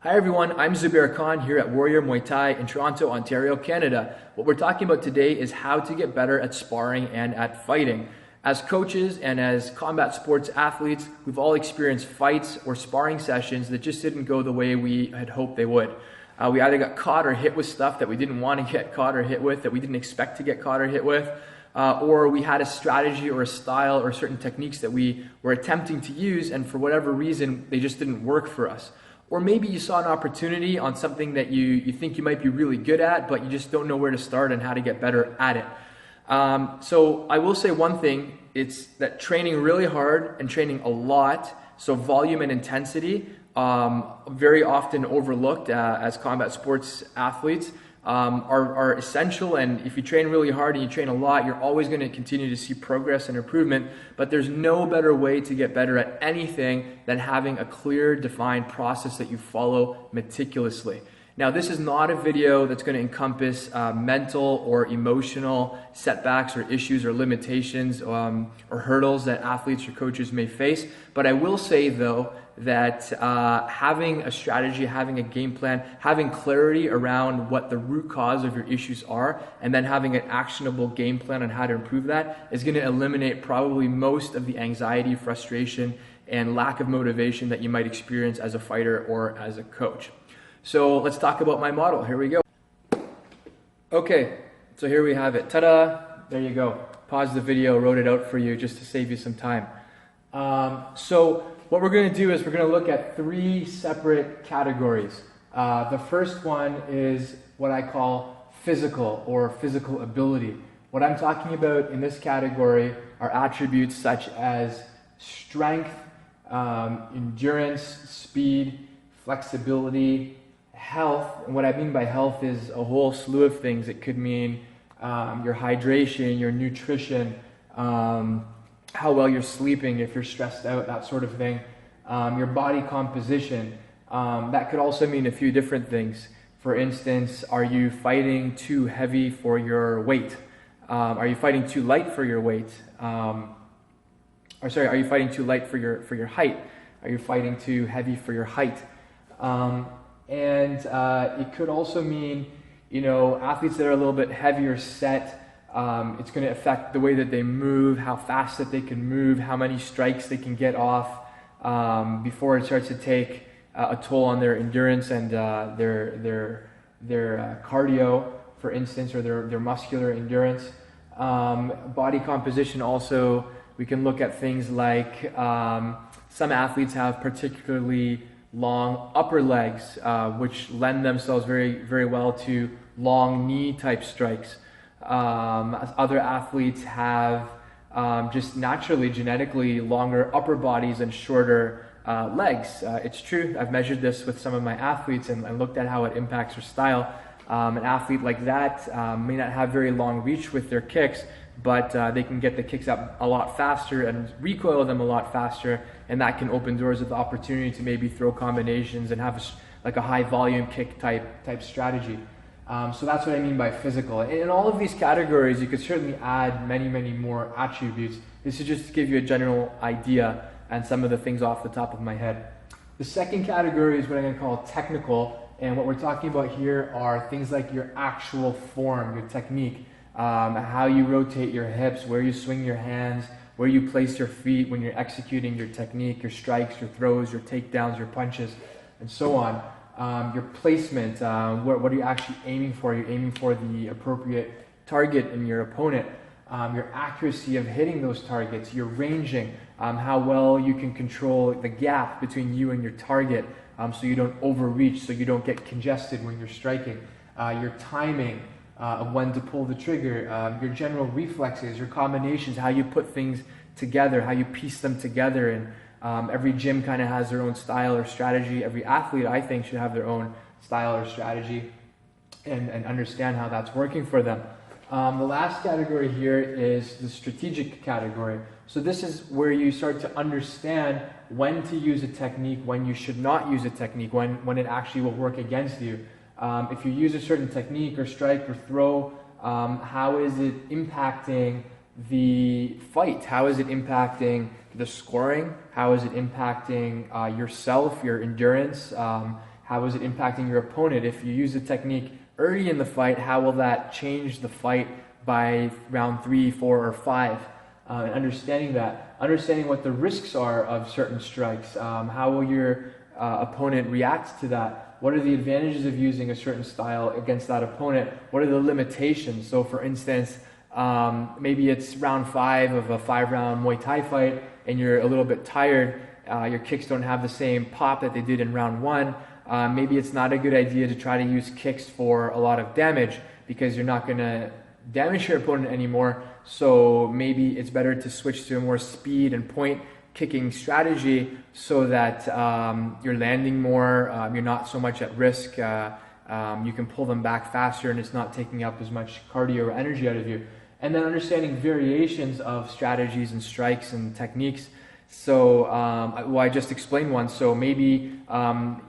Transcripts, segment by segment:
Hi everyone, I'm Zubair Khan here at Warrior Muay Thai in Toronto, Ontario, Canada. What we're talking about today is how to get better at sparring and at fighting. As coaches and as combat sports athletes, we've all experienced fights or sparring sessions that just didn't go the way we had hoped they would. We either got caught or hit with stuff that we didn't want to get caught or hit with, that we didn't expect to get caught or hit with, or we had a strategy or a style or certain techniques that we were attempting to use, and for whatever reason, they just didn't work for us. Or maybe you saw an opportunity on something that you think you might be really good at, but you just don't know where to start and how to get better at it. So I will say one thing, it's that training really hard and training a lot, so volume and intensity, very often overlooked as combat sports athletes, are essential. And if you train really hard and you train a lot, you're always going to continue to see progress and improvement. But there's no better way to get better at anything than having a clear, defined process that you follow meticulously. Now, this is not a video that's going to encompass mental or emotional setbacks or issues or limitations or hurdles that athletes or coaches may face. But I will say, though, that having a strategy, having a game plan, having clarity around what the root cause of your issues are, and then having an actionable game plan on how to improve that is going to eliminate probably most of the anxiety, frustration, and lack of motivation that you might experience as a fighter or as a coach. So let's talk about my model. Here we go. Okay, so here we have it. Ta-da! There you go. Pause the video, wrote it out for you just to save you some time. So what we're going to do is we're going to look at three separate categories. The first one is what I call physical or physical ability. What I'm talking about in this category are attributes such as strength, endurance, speed, flexibility, health. And what I mean by health is a whole slew of things. It could mean your hydration, your nutrition, how well you're sleeping, if you're stressed out, that sort of thing. Your body composition. That could also mean a few different things. For instance, are you fighting too heavy for your weight? Are you fighting too light for your weight? Are you fighting too light for your height? Are you fighting too heavy for your height? And it could also mean, athletes that are a little bit heavier set. It's going to affect the way that they move, how fast that they can move, how many strikes they can get off before it starts to take a toll on their endurance and their cardio, for instance, or their muscular endurance. Body composition also, we can look at things like some athletes have particularly long upper legs, which lend themselves very, very well to long knee type strikes. Other athletes have just naturally, genetically longer upper bodies and shorter legs. It's true, I've measured this with some of my athletes and looked at how it impacts their style. An athlete like that may not have very long reach with their kicks, but they can get the kicks up a lot faster and recoil them a lot faster, and that can open doors with the opportunity to maybe throw combinations and have like a high volume kick type strategy. So that's what I mean by physical. In all of these categories, you could certainly add many, many more attributes. This is just to give you a general idea and some of the things off the top of my head. The second category is what I'm going to call technical, and what we're talking about here are things like your actual form, your technique, how you rotate your hips, where you swing your hands, where you place your feet when you're executing your technique, your strikes, your throws, your takedowns, your punches, and so on. Your placement, what are you actually aiming for? You're aiming for the appropriate target in your opponent. Your accuracy of hitting those targets, your ranging, how well you can control the gap between you and your target, so you don't overreach, so you don't get congested when you're striking. Your timing of when to pull the trigger, your general reflexes, your combinations, how you put things together, how you piece them together. And every gym kind of has their own style or strategy. Every athlete, I think, should have their own style or strategy and understand how that's working for them. The last category here is the strategic category. So this is where you start to understand when to use a technique, when you should not use a technique, when it actually will work against you. If you use a certain technique or strike or throw, how is it impacting the fight? How is it impacting the scoring? How is it impacting yourself, your endurance? How is it impacting your opponent? If you use a technique early in the fight, how will that change the fight by round 3, 4, or 5? And understanding what the risks are of certain strikes. How will your opponent react to that? What are the advantages of using a certain style against that opponent? What are the limitations? So for instance, maybe it's round 5 of a 5-round Muay Thai fight and you're a little bit tired. Your kicks don't have the same pop that they did in round 1. Maybe it's not a good idea to try to use kicks for a lot of damage because you're not going to damage your opponent anymore. So maybe it's better to switch to a more speed and point kicking strategy so that you're landing more, you're not so much at risk, you can pull them back faster and it's not taking up as much cardio or energy out of you. And then understanding variations of strategies and strikes and techniques. So, I just explained one. So maybe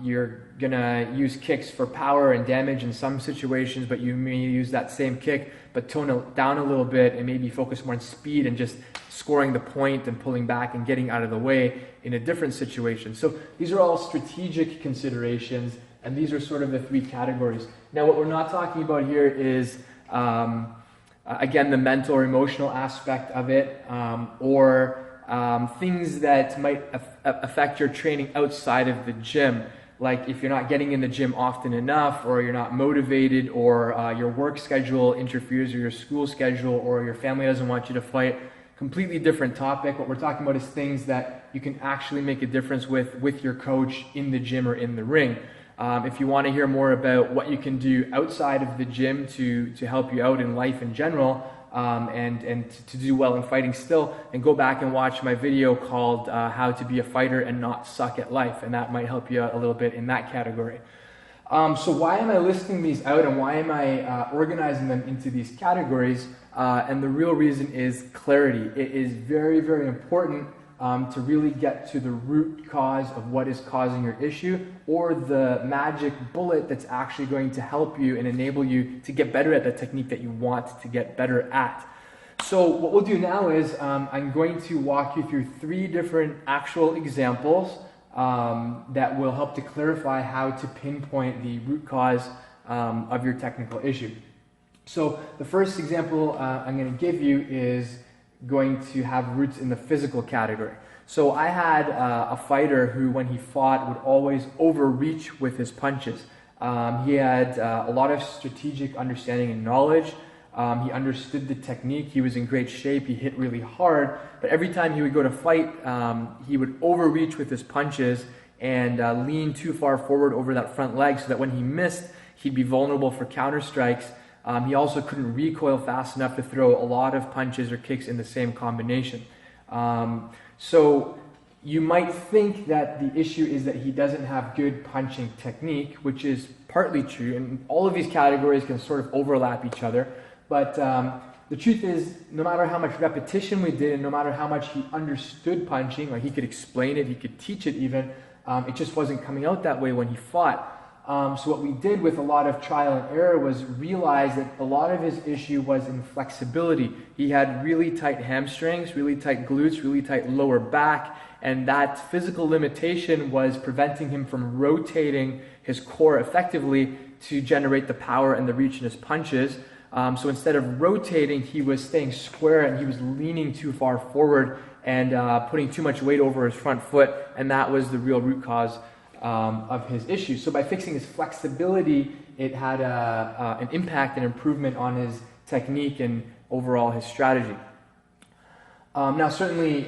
you're gonna use kicks for power and damage in some situations, but you may use that same kick, but tone it down a little bit and maybe focus more on speed and just scoring the point and pulling back and getting out of the way in a different situation. So these are all strategic considerations, and these are sort of the 3 categories. Now, what we're not talking about here is, again, the mental or emotional aspect of it, or things that might affect your training outside of the gym. Like if you're not getting in the gym often enough, or you're not motivated, or your work schedule interferes with your school schedule, or your family doesn't want you to fight. Completely different topic. What we're talking about is things that you can actually make a difference with your coach in the gym or in the ring. If you want to hear more about what you can do outside of the gym to help you out in life in general, and to do well in fighting still, and go back and watch my video called How to Be a Fighter and Not Suck at Life, and that might help you out a little bit in that category. So why am I listing these out, and why am I organizing them into these categories? And the real reason is clarity. It is very, very important to really get to the root cause of what is causing your issue, or the magic bullet that's actually going to help you and enable you to get better at the technique that you want to get better at. So what we'll do now is I'm going to walk you through 3 different actual examples that will help to clarify how to pinpoint the root cause of your technical issue. So the first example I'm going to give you is going to have roots in the physical category. So I had a fighter who, when he fought, would always overreach with his punches. He had a lot of strategic understanding and knowledge. He understood the technique. He was in great shape. He hit really hard. But every time he would go to fight, he would overreach with his punches and lean too far forward over that front leg, so that when he missed, he'd be vulnerable for counter strikes. He also couldn't recoil fast enough to throw a lot of punches or kicks in the same combination. So you might think that the issue is that he doesn't have good punching technique, which is partly true, and all of these categories can sort of overlap each other. But the truth is, no matter how much repetition we did, and no matter how much he understood punching, or he could explain it, he could teach it even, it just wasn't coming out that way when he fought. So what we did with a lot of trial and error was realize that a lot of his issue was in flexibility. He had really tight hamstrings, really tight glutes, really tight lower back, and that physical limitation was preventing him from rotating his core effectively to generate the power and the reach in his punches. So instead of rotating, he was staying square, and he was leaning too far forward and putting too much weight over his front foot, and that was the real root cause of his issue. So by fixing his flexibility, it had an impact and improvement on his technique and overall his strategy. Now certainly,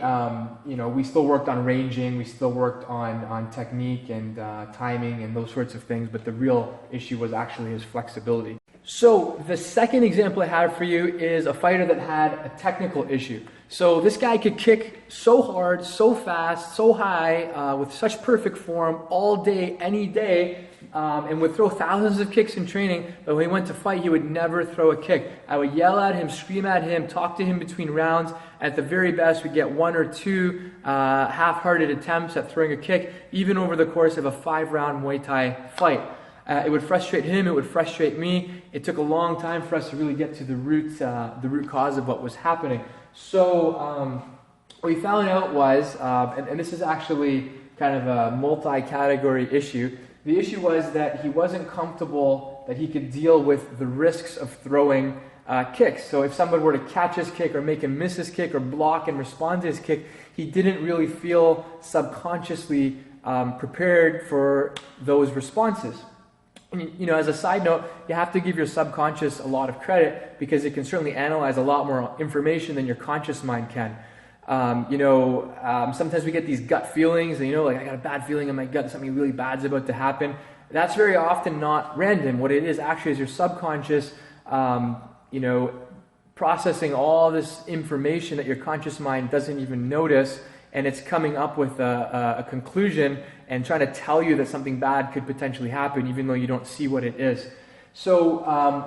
we still worked on ranging, we still worked on technique and timing and those sorts of things, but the real issue was actually his flexibility. So the second example I have for you is a fighter that had a technical issue. So this guy could kick so hard, so fast, so high, with such perfect form all day, any day, and would throw thousands of kicks in training, but when he went to fight, he would never throw a kick. I would yell at him, scream at him, talk to him between rounds. At the very best, we'd get 1 or 2 half-hearted attempts at throwing a kick, even over the course of a 5-round Muay Thai fight. It would frustrate him, it would frustrate me. It took a long time for us to really get to the root cause of what was happening. So what we found out was, and this is actually kind of a multi-category issue, The issue was that he wasn't comfortable that he could deal with the risks of throwing kicks. So if someone were to catch his kick or make him miss his kick or block and respond to his kick, he didn't really feel subconsciously prepared for those responses. And, as a side note, you have to give your subconscious a lot of credit because it can certainly analyze a lot more information than your conscious mind can. Sometimes we get these gut feelings, and like I got a bad feeling in my gut, something really bad's about to happen. That's very often not random. What it is actually is your subconscious, processing all this information that your conscious mind doesn't even notice, and it's coming up with a conclusion and trying to tell you that something bad could potentially happen, even though you don't see what it is. So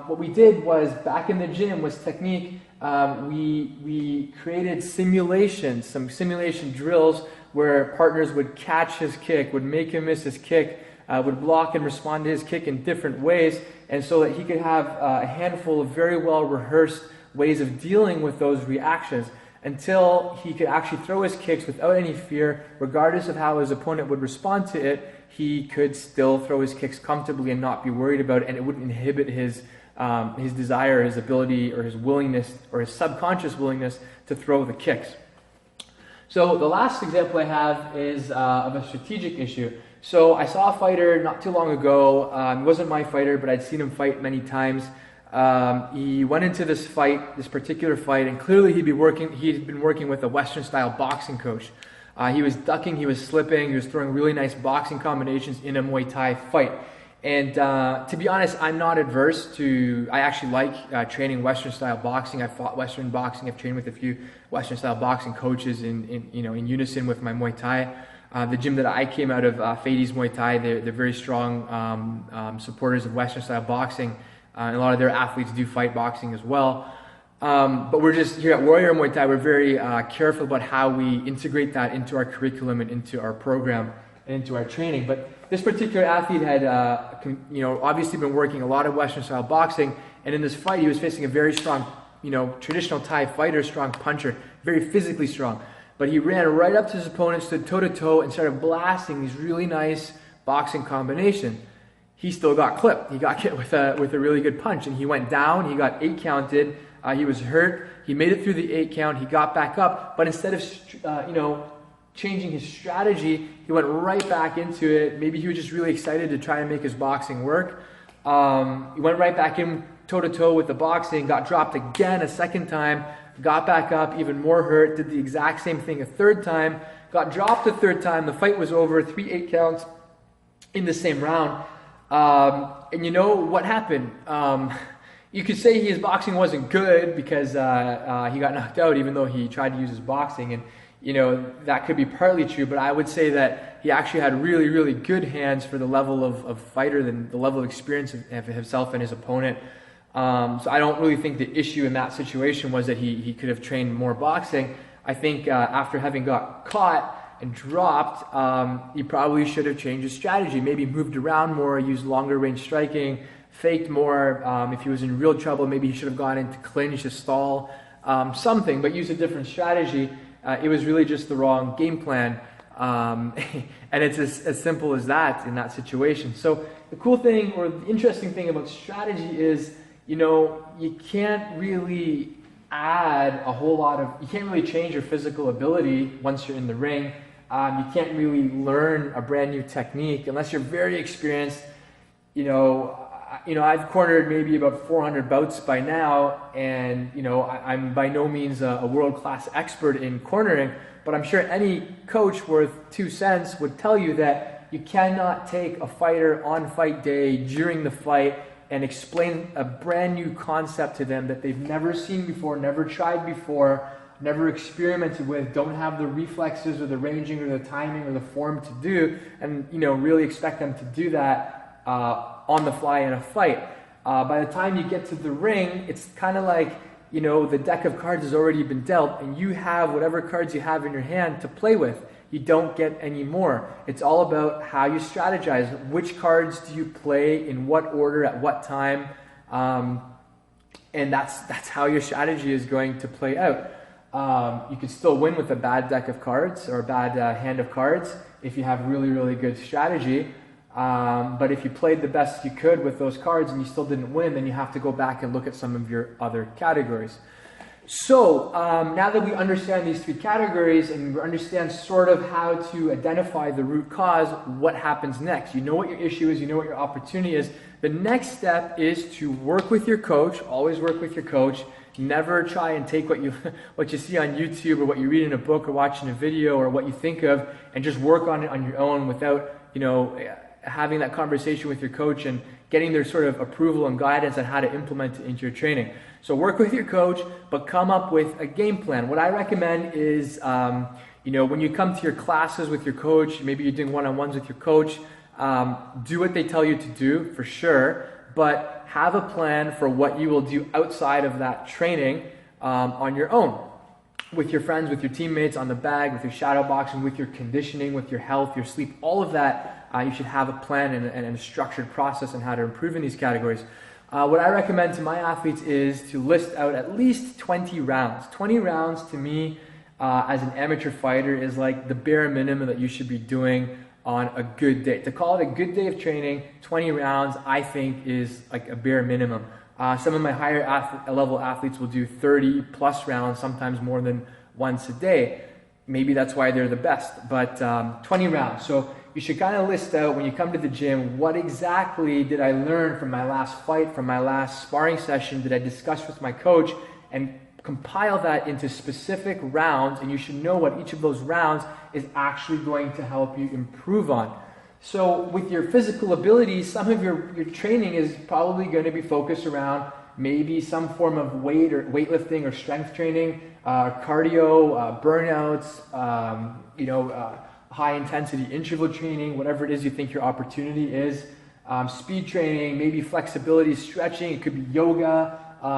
what we did was, back in the gym, was technique. We created simulations, some simulation drills where partners would catch his kick, would make him miss his kick, would block and respond to his kick in different ways, and so that he could have a handful of very well rehearsed ways of dealing with those reactions until he could actually throw his kicks without any fear. Regardless of how his opponent would respond to it, he could still throw his kicks comfortably and not be worried about it, and it wouldn't inhibit his desire, his ability, or his willingness, or his subconscious willingness to throw the kicks. So the last example I have is of a strategic issue. So I saw a fighter not too long ago. He wasn't my fighter, but I'd seen him fight many times. He went into this particular fight, and clearly he'd been working with a Western-style boxing coach. He was ducking, he was slipping, he was throwing really nice boxing combinations in a Muay Thai fight. And to be honest, I'm not adverse to. I actually like training Western-style boxing. I've fought Western boxing. I've trained with a few Western-style boxing coaches in unison with my Muay Thai. The gym that I came out of, Fadi's Muay Thai, they're very strong supporters of Western-style boxing. And a lot of their athletes do fight boxing as well. But we're just here at Warrior Muay Thai, we're very careful about how we integrate that into our curriculum and into our program and into our training. But this particular athlete had, obviously been working a lot of Western-style boxing, and in this fight, he was facing a very strong, traditional Thai fighter, strong puncher, very physically strong. But he ran right up to his opponent, stood toe-to-toe, and started blasting these really nice boxing combinations. He still got clipped. He got hit with a really good punch, and he went down. He got 8 counted. He was hurt. He made it through the 8 count. He got back up, but instead of changing his strategy, he went right back into it. Maybe he was just really excited to try and make his boxing work. He went right back in toe-to-toe with the boxing, got dropped again a second time, got back up, even more hurt, did the exact same thing a third time, got dropped a third time. The fight was over, 3 8 counts in the same round. And you know what happened? You could say his boxing wasn't good because he got knocked out, even though he tried to use his boxing, and that could be partly true, but I would say that he actually had really, really good hands for the level of fighter, and the level of experience of himself and his opponent. So I don't really think the issue in that situation was that he could have trained more boxing. I think after having got caught and dropped, he probably should have changed his strategy, maybe moved around more, used longer range striking, faked more. If he was in real trouble, maybe he should have gone into clinch to stall, something, but use a different strategy. It was really just the wrong game plan, and it's as simple as that in that situation. So the cool thing, or the interesting thing about strategy is, you can't really add a whole lot of, you can't really change your physical ability once you're in the ring. You can't really learn a brand new technique unless you're very experienced. I've cornered maybe about 400 bouts by now, and I'm by no means a world-class expert in cornering, but I'm sure any coach worth 2 cents would tell you that you cannot take a fighter on fight day during the fight and explain a brand new concept to them that they've never seen before, never tried before, never experimented with, don't have the reflexes or the ranging or the timing or the form to do, and really expect them to do that on the fly in a fight. By the time you get to the ring, it's kind of like the deck of cards has already been dealt, and you have whatever cards you have in your hand to play with. You don't get any more. It's all about how you strategize. Which cards do you play, in what order, at what time, and that's how your strategy is going to play out. You could still win with a bad deck of cards or a bad hand of cards if you have really, really good strategy. But if you played the best you could with those cards and you still didn't win, then you have to go back and look at some of your other categories. So now that we understand these three categories and we understand sort of how to identify the root cause, what happens next? You know what your issue is, you know what your opportunity is. The next step is to work with your coach. Always work with your coach. Never try and take what you see on YouTube or what you read in a book or watch in a video or what you think of and just work on it on your own without, having that conversation with your coach and getting their sort of approval and guidance on how to implement it into your training. So work with your coach, but come up with a game plan. What I recommend is, when you come to your classes with your coach, maybe you're doing one-on-ones with your coach, do what they tell you to do for sure, but have a plan for what you will do outside of that training on your own. With your friends, with your teammates, on the bag, with your shadow boxing, with your conditioning, with your health, your sleep, all of that, you should have a plan and a structured process on how to improve in these categories. What I recommend to my athletes is to list out at least 20 rounds. 20 rounds to me as an amateur fighter is like the bare minimum that you should be doing on a good day. To call it a good day of training, 20 rounds I think is like a bare minimum. Some of my higher level athletes will do 30 plus rounds, sometimes more than once a day. Maybe that's why they're the best, but 20 rounds. So you should kind of list out when you come to the gym, what exactly did I learn from my last fight, from my last sparring session, did I discuss with my coach, and compile that into specific rounds, and you should know what each of those rounds is actually going to help you improve on. So with your physical abilities, some of your training is probably going to be focused around maybe some form of weight or weightlifting or strength training, cardio, burnouts, high intensity interval training, whatever it is you think your opportunity is, speed training, maybe flexibility, stretching, it could be yoga,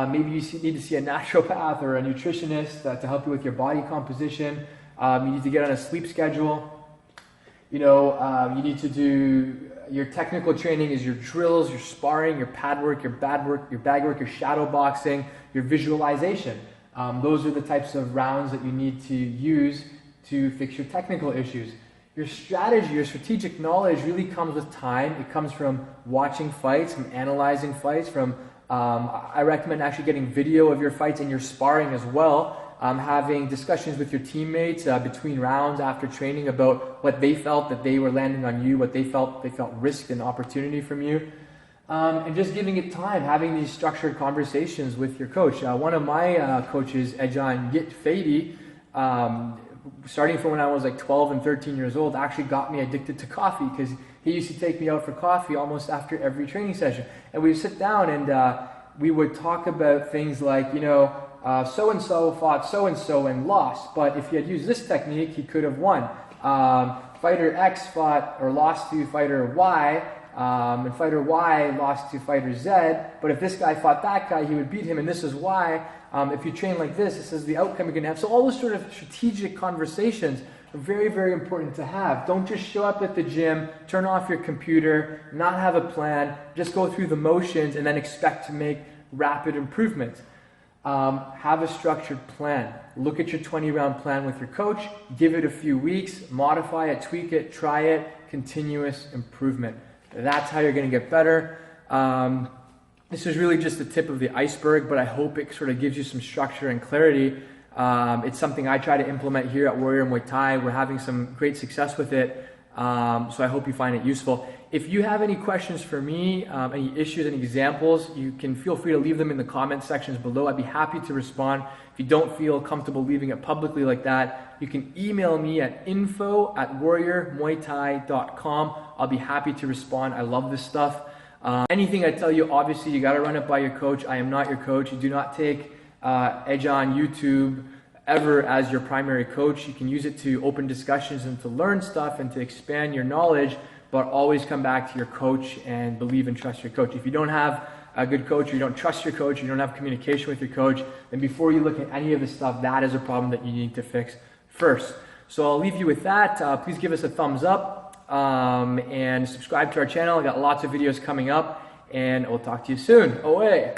maybe you need to see a naturopath or a nutritionist to help you with your body composition, you need to get on a sleep schedule. You need to do your technical training is your drills, your sparring, your pad work, your bag work, your shadow boxing, your visualization. Those are the types of rounds that you need to use to fix your technical issues. Your strategy, your strategic knowledge really comes with time. It comes from watching fights, from analyzing fights, I recommend actually getting video of your fights and your sparring as well. Having discussions with your teammates between rounds after training about what they felt that they were landing on you, what they felt risked and opportunity from you, and just giving it time, having these structured conversations with your coach. One of my coaches, Ejan Yit Fady, starting from when I was like 12 and 13 years old, actually got me addicted to coffee because he used to take me out for coffee almost after every training session. And we would sit down and we would talk about things like, so-and-so fought so-and-so and lost, but if he had used this technique, he could have won. Fighter X fought or lost to fighter Y, and fighter Y lost to fighter Z, but if this guy fought that guy, he would beat him, and this is why. If you train like this is the outcome you're going to have. So all those sort of strategic conversations are very, very important to have. Don't just show up at the gym, turn off your computer, not have a plan, just go through the motions and then expect to make rapid improvements. Have a structured plan. Look at your 20-round plan with your coach, give it a few weeks, modify it, tweak it, try it, continuous improvement. That's how you're going to get better. This is really just the tip of the iceberg, but I hope it sort of gives you some structure and clarity. It's something I try to implement here at Warrior Muay Thai. We're having some great success with it, so I hope you find it useful. If you have any questions for me, any issues, any examples, you can feel free to leave them in the comment sections below. I'd be happy to respond. If you don't feel comfortable leaving it publicly like that, you can email me at info@warriormuaythai.com. I'll be happy to respond. I love this stuff. Anything I tell you, obviously, you got to run it by your coach. I am not your coach. You do not take Edge on YouTube ever as your primary coach. You can use it to open discussions and to learn stuff and to expand your knowledge, but always come back to your coach and believe and trust your coach. If you don't have a good coach, or you don't trust your coach, you don't have communication with your coach, then before you look at any of this stuff, that is a problem that you need to fix first. So I'll leave you with that. Please give us a thumbs up and subscribe to our channel. I got lots of videos coming up, and we'll talk to you soon. Away.